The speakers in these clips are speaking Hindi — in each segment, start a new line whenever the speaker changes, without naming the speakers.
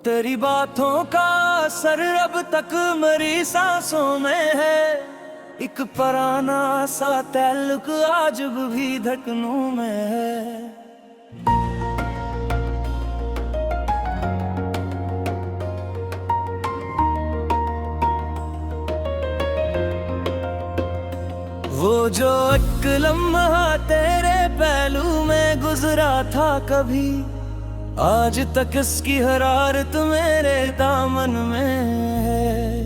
तेरी बातों का असर अब तक मेरी सांसों में है। एक पुराना सा ताल्लुक आज भी धड़कनों में है। वो जो एक लम्हा तेरे पहलू में गुजरा था कभी, आज तक इसकी हरारत मेरे दामन में है।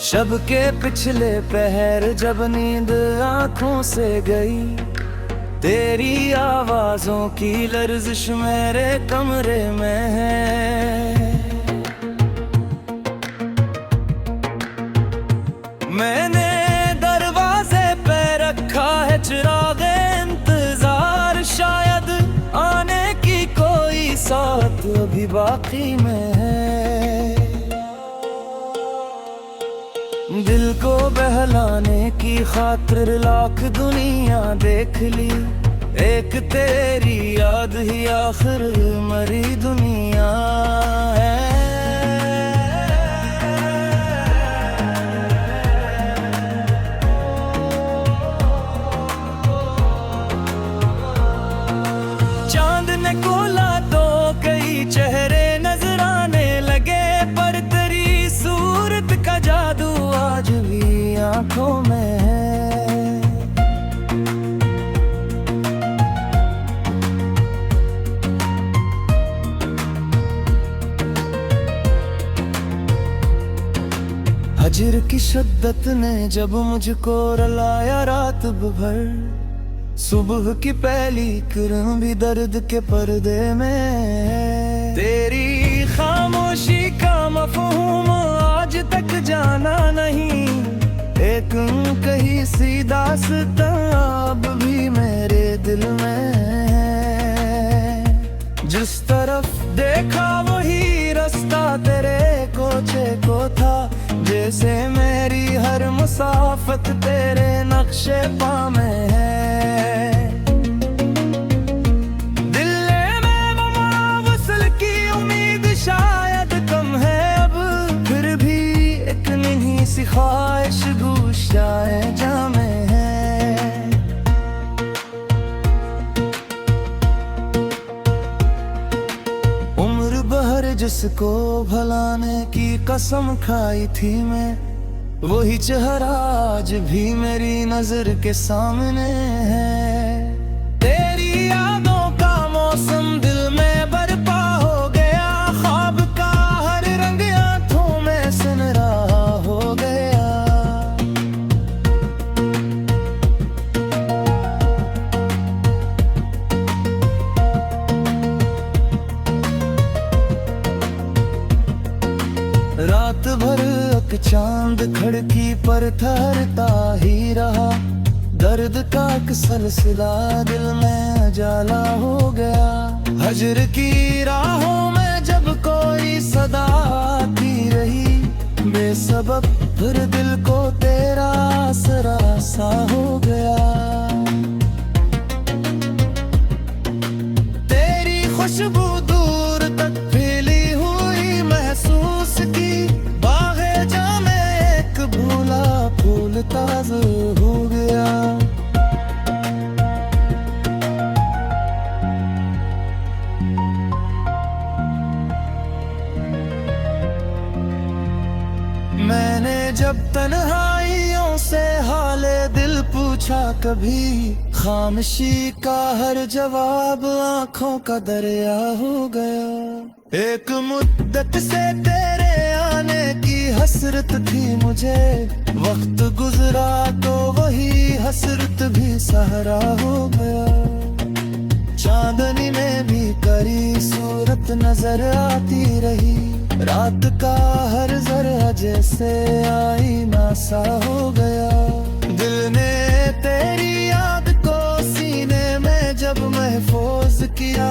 शब के पिछले पहर जब नींद आंखों से गई, तेरी आवाजों की लर्जिश मेरे कमरे में है। मैंने दरवाजे पे रखा है चिराग इंतजार, शायद आने की कोई साथ अभी बाकी में है। दिल को बहलाने की खातिर लाख दुनिया देख ली, एक तेरी याद ही आखिर मरी दुनिया है। चांद ने खोला तो कई चेहरे नजर आने लगे, पर तेरी सूरत का जादू आज भी आंखों में है। हजर की शिद्दत ने जब मुझको रुलाया रात भर, सुबह की पहली किरण भी दर्द के पर्दे में है। तेरी खामोशी का मफ़हूम आज तक जाना नहीं, एक कहीं सी दास्तां अब भी मेरे दिल में है। जिस तरफ देखा वही रास्ता तेरे कोचे को था, जैसे मेरी हर मुसाफत तेरे नक्शे पा में है। दिल में वसल की उम्मीद शायद कम है अब, फिर भी एक नहीं सी ख्वाहिश गुशाए जामे है। उम्र भर जिसको भलाने की कसम खाई थी मैं, वही चेहरा आज भी मेरी नजर के सामने है। तेरी यादों का मौसम दिल में बरपा हो गया, ख्वाब का हर रंग आंखों में सुनहरा हो गया। रात भर चांद खिड़की पर ठहरता ही रहा, दर्द का एक सिलसिला दिल में उजाला हो गया। हजर की राहों में जब कोई सदा आती रही, बेसबब फिर दिल को तेरा आसरा सा हो गया। तेरी खुशबू दूर तक फैली हुई महसूस की, भूला फूल ताज़ा हो गया। मैंने जब तन्हाइयों से हाले दिल पूछा कभी, खामोशी का हर जवाब आंखों का दरिया हो गया। एक मुद्दत से तेरे आने की हसरत थी मुझे, वक्त गुजरा तो वही हसरत भी सहारा हो गया। चांदनी में भी करी सूरत नजर आती रही, रात का हर जरा जैसे आईना सा हो गया। दिल ने तेरी याद को सीने में जब महफूज किया,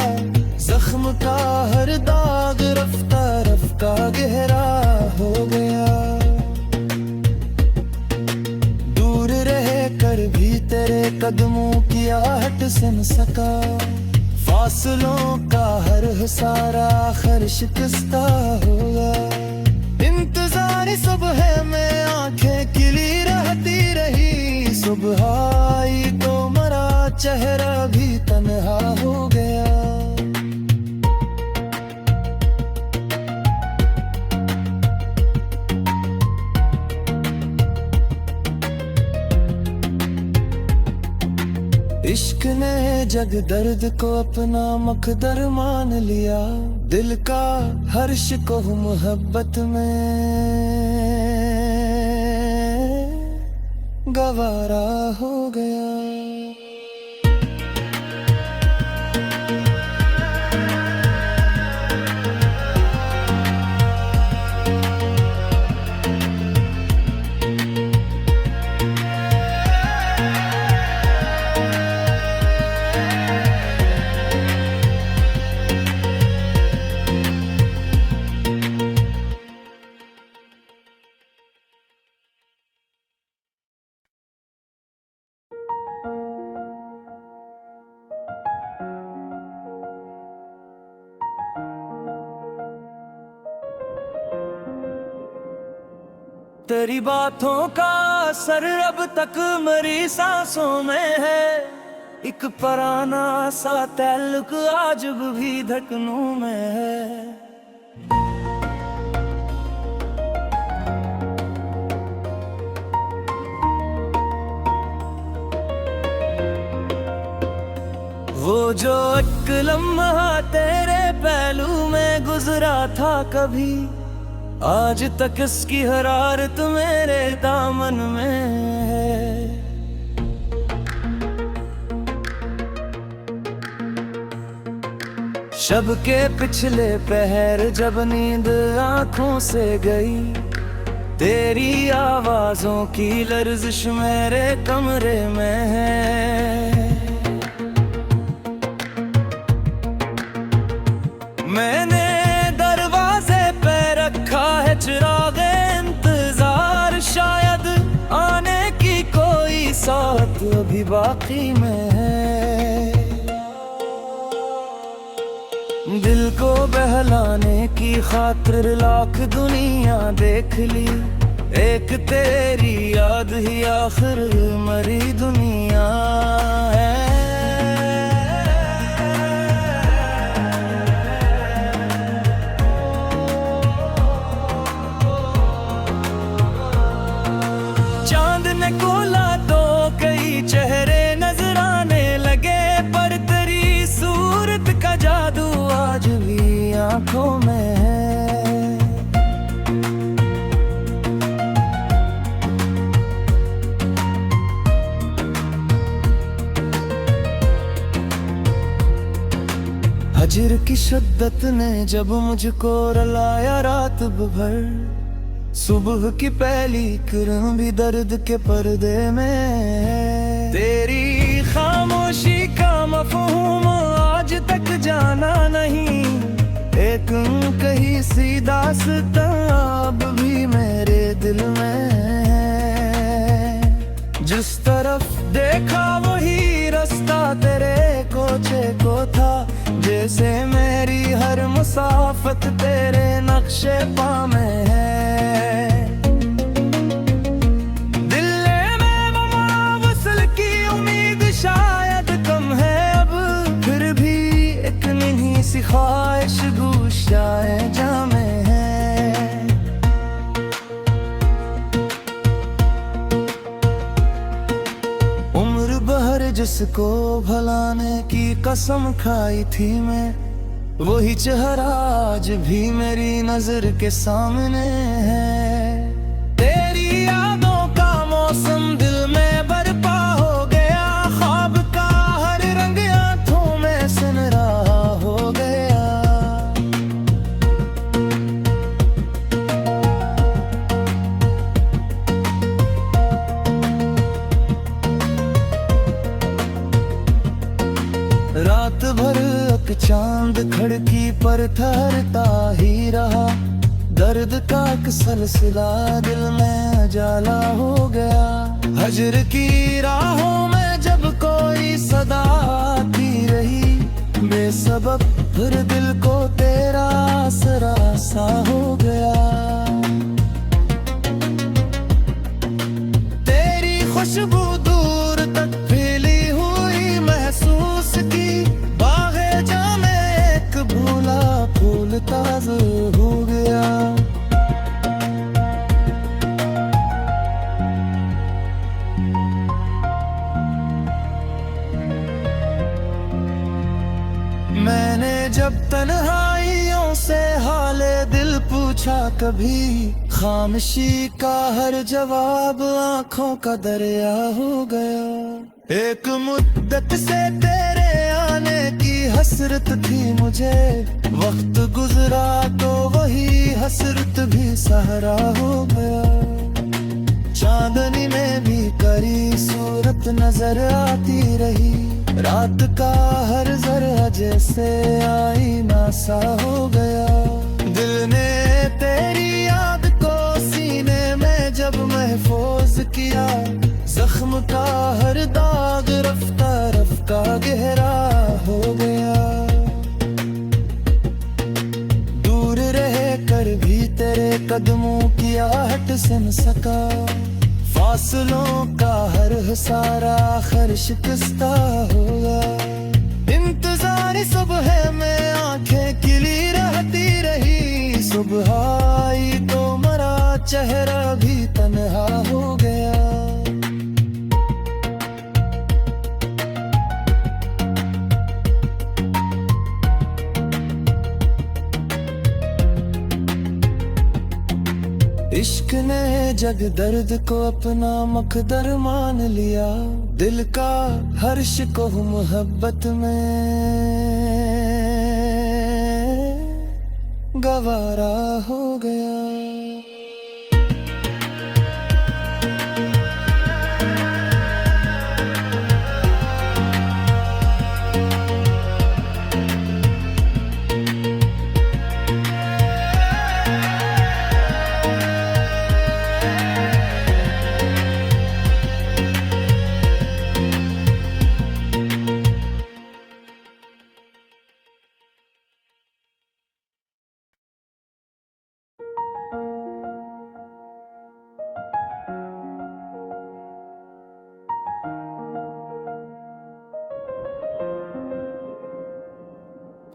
जख्म का हर दाग रफ्ता रफ्ता गहरा हो गया। दूर रह कर भी तेरे कदमों की आहट से न सका, फासलों का हर सारा आखिर शिकस्ता होगा। इंतजार सुबह में आंखें खिली रहती रही, सुबह आई तो मरा चेहरा भी तन्हा हो गया। इश्क ने जग दर्द को अपना मकदर मान लिया, दिल का हर्ष को मोहब्बत में गवारा हो गया। तेरी बातों का असर अब तक मेरी सांसों में है, एक पुराना सा ताल्लुक आज भी धड़कनों में है। वो जो एक लम्हा तेरे पहलू में गुजरा था कभी, आज तक इसकी हरारत मेरे दामन में है। शब के पिछले पहर जब नींद आंखों से गई, तेरी आवाजों की लर्जिश मेरे कमरे में है। मैंने दरवाजे पे रखा है चिराग इंतजार, शायद आने की कोई साथ अभी बाकी में है। दिल को बहलाने की खातिर लाख दुनिया देख ली, एक तेरी याद ही आखिर मरी दुनिया है। चांद ने खोला तो कई चेहरे नजर आने लगे, पर तेरी सूरत का जादू आज भी आंखों में है। हजर की शिद्दत ने जब मुझको रुलाया रात भर, सुबह की पहली किरण भी दर्द के पर्दे में है। तेरी खामोशी का मफ़हूम आज तक जाना नहीं, एक कहीं सी दास्तां अब भी मेरे दिल में है। जिस तरफ देखा वही रास्ता तेरे कोचे को था, जैसे मेरी हर मुसाफत तेरे नक्शे पा में है। शायद कम है अब, फिर भी एक नहीं सी ख्वाहिश गुशाए जामे है। उम्र भर जिसको भलाने की कसम खाई थी मैं, वही चेहरा आज भी मेरी नजर के सामने है। तेरी यादों का मौसम दिल में बरपा हो गया, ख्वाब का हर रंग आंखों में सुनहरा हो गया। रात भर एक चांद खिड़की पर ठहरता ही रहा, दर्द का एक सिलसिला दिल में उजाला हो गया। हजर की राहों में जब कोई सदा आती रही बेसबब, फिर दिल को तेरा आसरा सा हो गया। तेरी खुशबू दूर तक फैली हुई महसूस की, बागे जामे एक भूला फूल ताज़ा हो गया। मैंने जब तन्हाइयों से हाले दिल पूछा कभी, खामोशी का हर जवाब आंखों का दरिया हो गया। एक मुद्दत से तेरे आने की हसरत थी मुझे, वक्त गुजरा तो वही हसरत भी सहारा हो गया। चांदनी में भी करी सूरत नजर आती रही, रात का हर जरा जैसे आईना सा हो गया। दिल ने तेरी याद को सीने में जब महफूज किया, जख्म का हर दाग रफ्ता रफ्ता गहरा हो गया। दूर रह कर भी तेरे कदमों की आहट सुन सका, फासलों का हर सारा आखिर शिकस्ता होगा। इंतजार सुबह में आंखें खिली रहती रही, सुबह आई तो मरा चेहरा भी तन्हा हो गया। इश्क ने जग दर्द को अपना मकदर मान लिया, दिल का हर्ष को मोहब्बत में गवारा हो गया।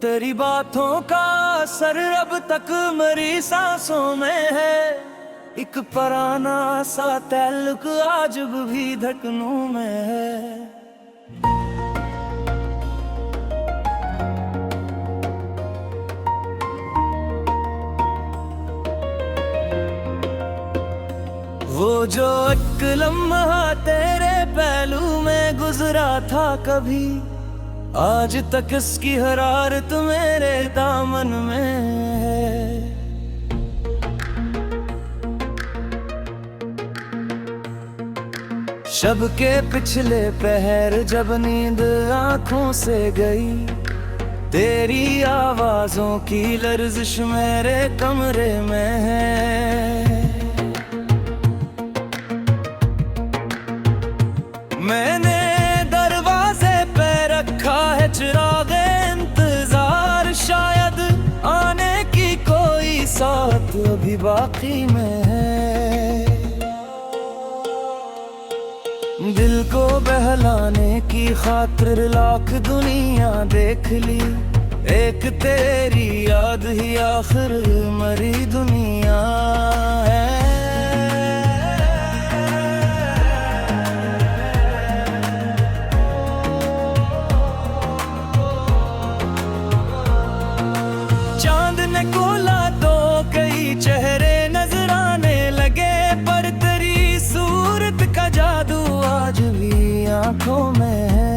तेरी बातों का असर अब तक मेरी सांसों में है, एक पुराना सा ताल्लुक आज भी धड़कनों में है। वो जो एक लम्हा तेरे पहलू में गुजरा था कभी, आज तक इसकी हरारत मेरे दामन में है। शब के पिछले पहर जब नींद आंखों से गई, तेरी आवाजों की लर्जिश मेरे कमरे में है। मैंने दरवाजे पे रखा है चिराग इंतजार, शायद आने की कोई साथ अभी बाकी में है। दिल को बहलाने की खातिर लाख दुनिया देख ली, एक तेरी याद ही आखिर मरी दुनिया है। चांद ने खोला तो कई चेहरे नजर आने लगे, पर तेरी सूरत का जादू आज भी आंखों में है।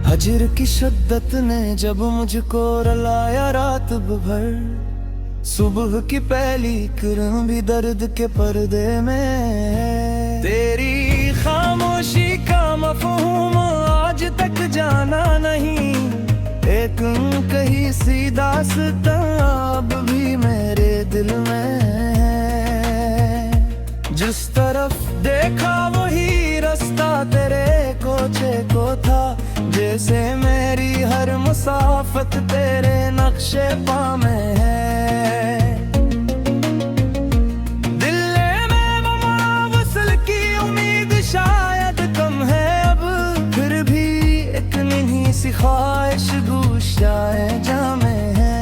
हजर की शिद्दत ने जब मुझको रुलाया रात भर, सुबह की पहली किरण भी दर्द के पर्दे में है। तेरी खामोशी का मफहूम आज तक जाना नहीं, एक कहीं सी दास्तां अब भी मेरे दिल में है। जिस तरफ देखा वही रास्ता तेरे कोचे को था, जैसे मेरी हर मुसाफत तेरे नक्शे पा में है। दिल में वसल की उम्मीद शायद कम है अब, फिर भी एक नहीं सी ख्वाहिश गूश जाए जामे है।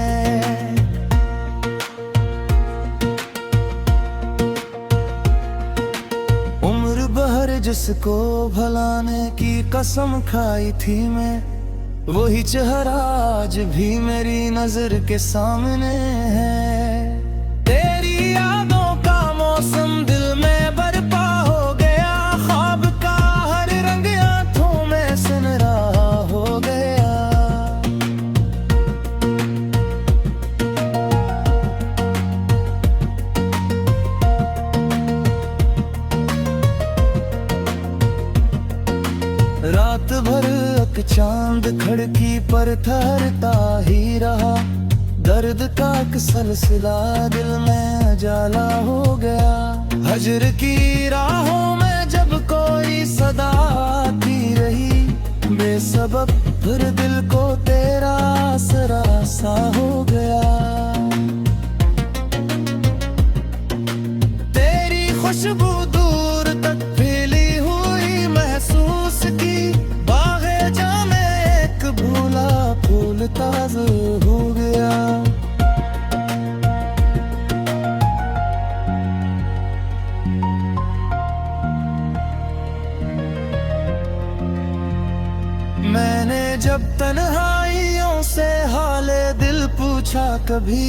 उम्र भर जिसको भलाने की कसम खाई थी मैं, वही चेहरा आज भी मेरी नजर के सामने है। तेरी यादों का मौसम दिल में बरपा हो गया, ख्वाब का हर रंग आंखों में सुनहरा हो गया। रात भर एक चांद खिड़की पर ठहरता ही रहा, दर्द का एक सिलसिला दिल में उजाला हो गया। हजर की राहों में जब कोई सदा आती रही, बेसबब फिर दिल को तेरा आसरा सा हो गया। तेरी खुशबू दूर तक फैली हुई महसूस की, बागे जामे एक भूला फूल ताज़ा हो गया। मैंने जब तन्हाइयों से हाले दिल पूछा कभी,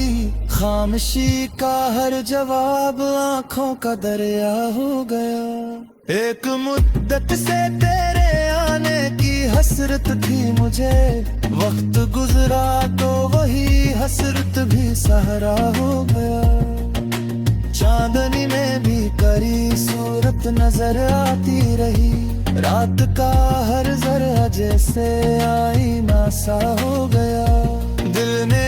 खामोशी का हर जवाब आंखों का दरिया हो गया। एक मुद्दत से तेरे आने की हसरत थी मुझे, वक्त गुजरा तो वही हसरत भी सहारा हो गया। चांदनी में भी करी सूरत नजर आती रही, रात का हर जरा जैसे आईना सा हो गया। दिल ने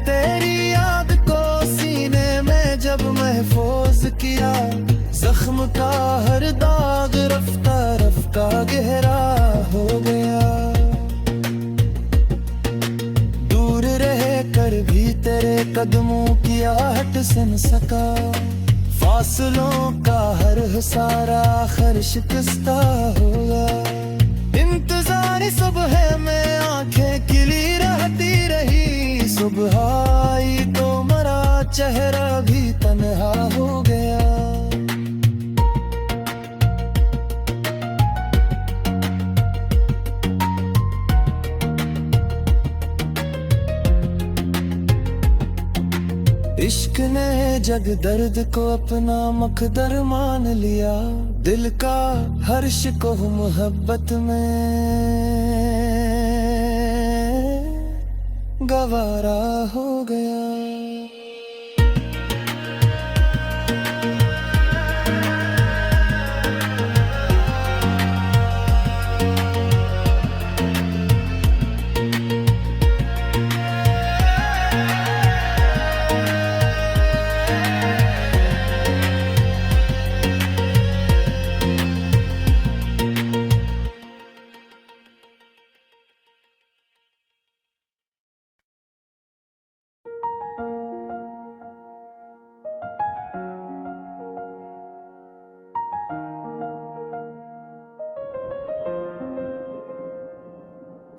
तेरी याद को सीने में जब महफूज किया, जख्म का हर दाग रफ्ता रफ्ता गहरा हो गया। दूर रह कर भी तेरे कदमों की आहट सुन सका, फासलों का हर सारा आखिर शिकस्ता होगा। इंतजार सुबह में आंखें खिली रहती रही, सुबह आई तो मरा चेहरा भी तन्हा हो गया। इश्क ने जग दर्द को अपना मकदर मान लिया, दिल का हर शिको मोहब्बत में गवारा हो गया।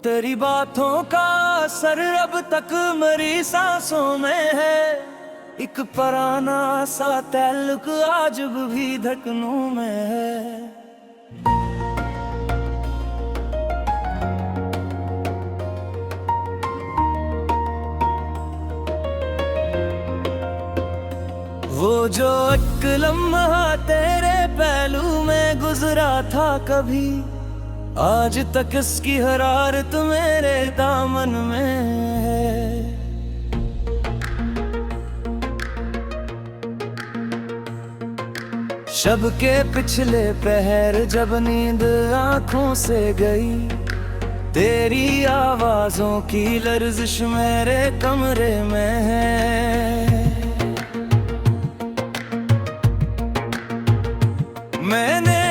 तेरी बातों का असर अब तक मेरी सांसों में है, एक पुराना सा ताल्लुक आज भी धड़कनों में है। वो जो एक लम्हा तेरे पहलू में गुजरा था कभी, आज तक इसकी हरारत मेरे दामन में है। शब के पिछले पहर जब नींद आंखों से गई, तेरी आवाजों की लर्जिश मेरे कमरे में है। मैंने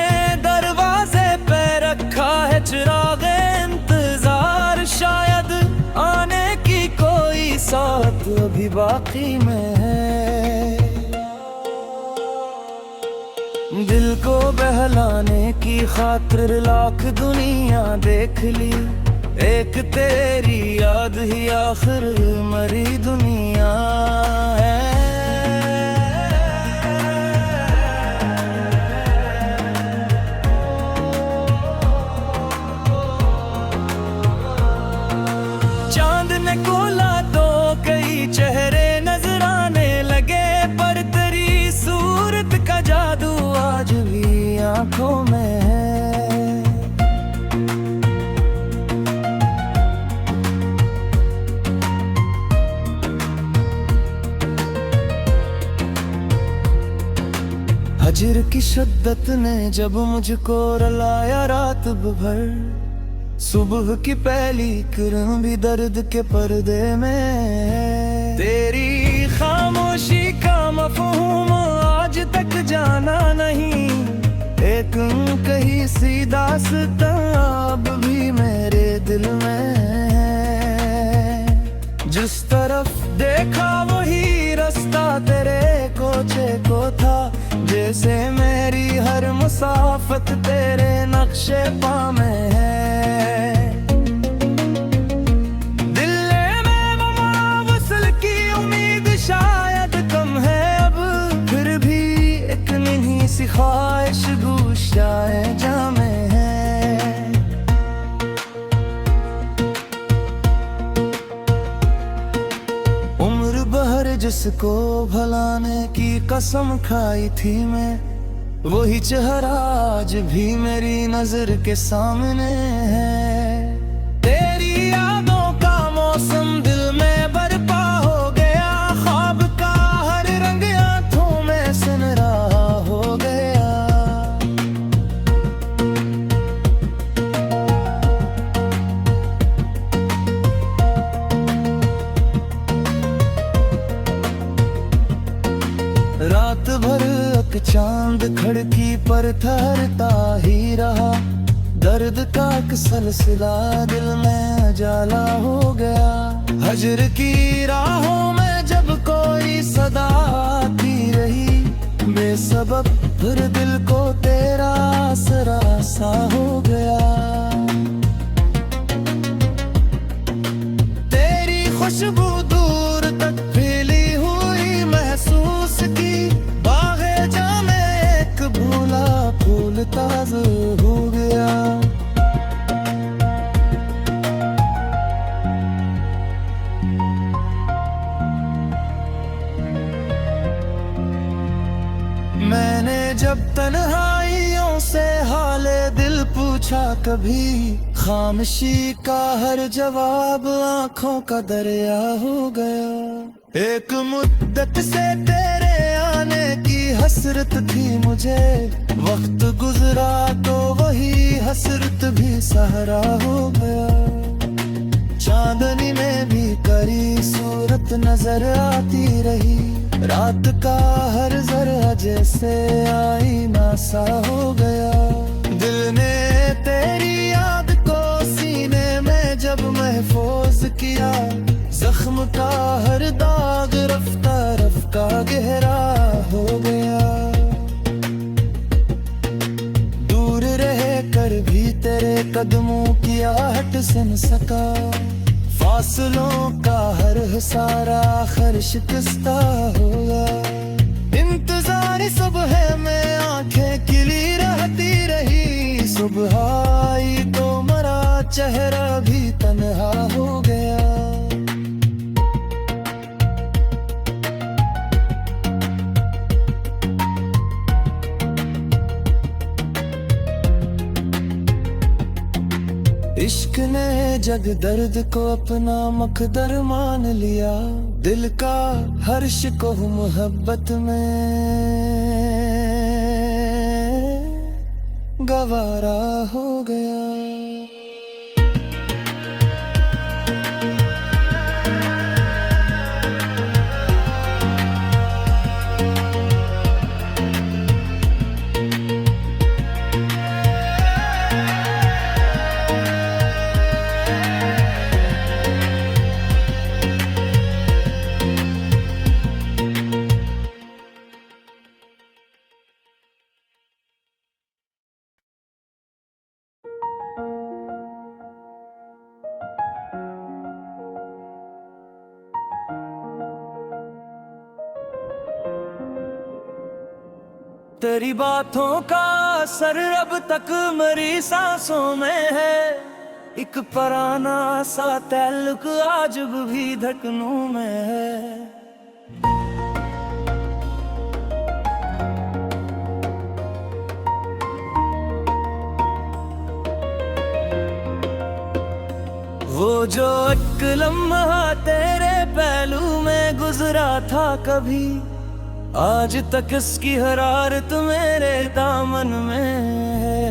दरवाजे पे रखा है चिरागे इंतजार, शायद आने की कोई साथ अभी बाकी में है। दिल को बहलाने की खातिर लाख दुनिया देख ली, एक तेरी याद ही आखिर मरी दुनिया है। चांद ने खोला तो कई चेहरे नजर आने लगे, पर तेरी सूरत का जादू आज भी आंखों में है। हजर की शिद्दत ने जब मुझको रुलाया रात भर, सुबह की पहली किरण भी दर्द के पर्दे में। तेरी खामोशी का मफ़हूम आज तक जाना नहीं, एक कहीं सी दास्तां अब भी मेरे दिल में है। जिस तरफ देखा वही रास्ता तेरे कोचे को था, जैसे मेरी हर मुसाफत तेरे नक्शे पा में है। ख्वाहिश गुशाए जामे है। उम्र भर जिसको भलाने की कसम खाई थी मैं, वही चेहरा आज भी मेरी नजर के सामने है। तेरी यादों का मौसम दिल में बरपा हो गया, ख्वाब का हर रंग आंखों में सुनहरा हो गया। रात भर एक चांद खिड़की पर ठहरता ही रहा, दर्द का एक सिलसिला दिल में उजाला हो गया। हजर की राहों में जब कोई सदा आती रही, बेसबब फिर दिल को तेरा आसरा सा हो गया। तेरी खुशबू दूर तक फैली हुई महसूस की, बागे जामे एक भूला फूल ताज़ा हो गया। मैंने जब तन्हाइयों से हाले दिल पूछा कभी, खामोशी का हर जवाब आंखों का दरिया हो गया। एक मुद्दत से तेरे आने की हसरत थी मुझे, वक्त गुजरा तो वही हसरत भी सहारा हो गया। चांदनी में भी करी सूरत नजर आती रही, रात का हर जरा जैसे आईना सा हो गया। दिल ने तेरी याद को सीने में जब महफूज किया, जख्म का हर दाग रफ्ता रफ्ता गहरा हो गया। दूर रह कर भी तेरे कदमों की आहट सुन सका, फासलों का हर सारा आखिर शिकस्ता होगा। इंतजार सुबह में आंखें खिली रहती रही, सुबह आई तो मरा चेहरा भी तन्हा हो गया। इश्क ने जग दर्द को अपना मकदर मान लिया, दिल का हर शिको मोहब्बत में गवारा हो गया। तेरी बातों का असर अब तक मेरी सांसों में है। एक पुराना सा ताल्लुक आज भी धड़कनों में है। वो जो एक लम्हा तेरे पहलू में गुजरा था कभी, आज तक इसकी हरारत मेरे दामन में है।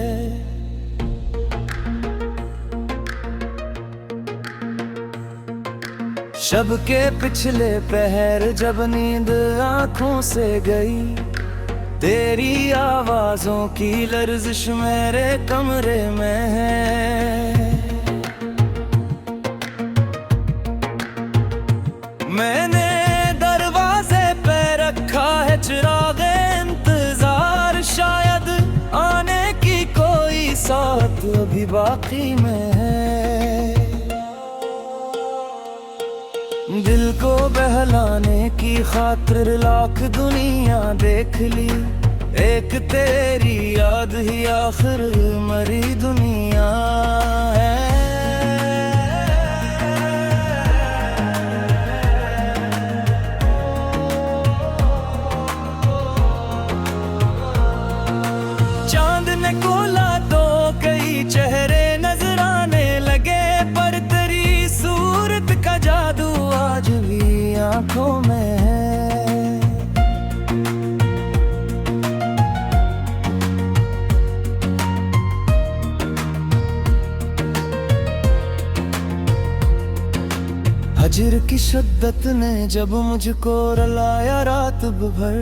शब के पिछले पहर जब नींद आंखों से गई, तेरी आवाजों की लर्जिश मेरे कमरे में है। मैंने दरवाजे पे रखा है चिरागे इंतजार, शायद आने की कोई साथ अभी बाकी में है। दिल को बहलाने की खातिर लाख दुनिया देख ली, एक तेरी याद ही आखिर मरी दुनिया है। चांद ने खोला तो कई चेहरे नजर आने लगे, पर तेरी सूरत का जादू आज भी आंखों में है। हजर की शिद्दत ने जब मुझको रुलाया रात भर,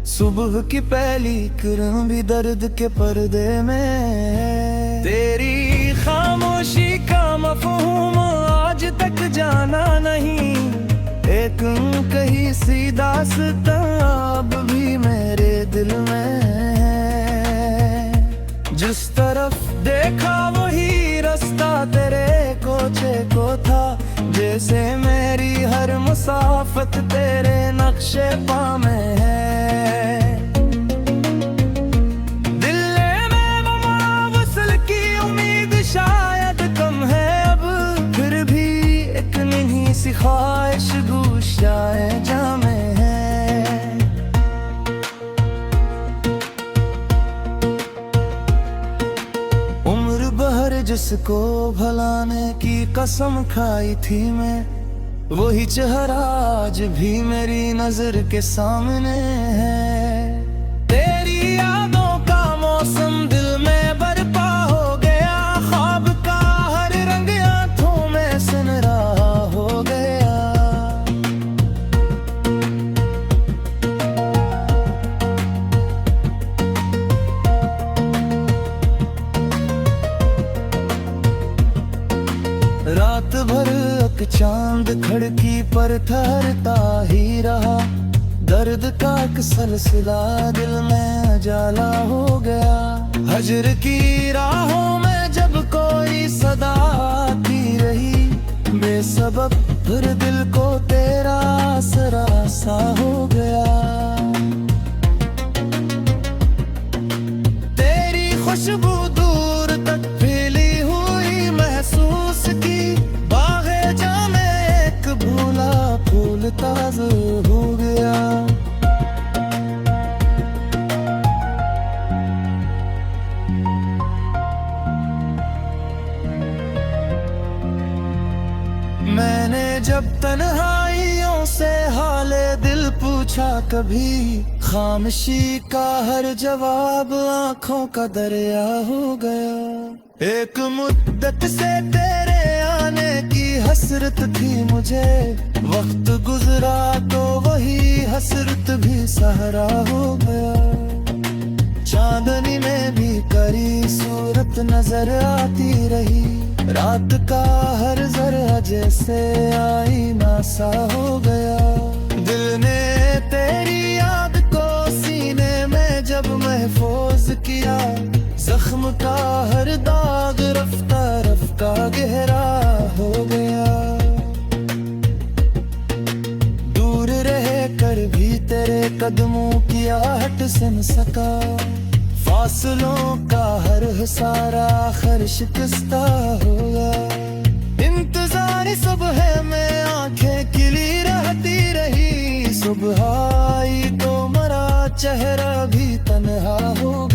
सुबह की पहली किरण भी दर्द के पर्दे में। तेरी खामोशी का मफ़हूम आज तक जाना नहीं, एक कहीं सी दास्तां अब भी मेरे दिल में है। जिस तरफ देखा वही रास्ता तेरे कोचे को था, जैसे मेरी हर मुसाफत तेरे नक्शे पा में है। दिल में वसल की उम्मीद शायद कम है अब, फिर भी एक नहीं सी ख्वाहिश गुशाए जामे है। उम्र भर जिसको भलाने की कसम खाई थी मैं, वही चेहरा आज भी मेरी नजर के सामने है। तेरी यादों का मौसम दिल में बरपा हो गया, ख्वाब का हर रंग आंखों में सुनहरा हो गया। रात भर एक चांद खिड़की पर ठहरता ही रहा, दर्द का एक सिलसिला दिल में उजाला हो गया। हजर की राहों में जब कोई सदा आती रही, बेसबब फिर दिल को तेरा आसरा सा हो गया। तेरी खुशबू दूर तक फैली हुई महसूस की, बागे जामे एक भूला फूल ताज़ा हो गया। मैंने जब तन्हाइयों से हाले दिल पूछा कभी, खामोशी का हर जवाब आंखों का दरिया हो गया। एक मुद्दत से तेरे आने की हसरत थी मुझे, वक्त गुजरा तो वही हसरत भी सहारा हो गया। चांदनी में भी करी सूरत नजर आती रही, रात का हर जरा जैसे आईना सा हो गया। दिल ने तेरी याद को सीने में जब महफूज किया, जख्म का हर दाग रफ्ता रफ्ता गहरा हो गया। दूर रह कर भी तेरे कदमों की आहट से न सका, फासलों का हर सारा आखिर शिकस्ता होगा। इंतजार सब है मैं आंखें खिली रहती रही, सुबह आई तो मरा चेहरा भी तन्हा होगा।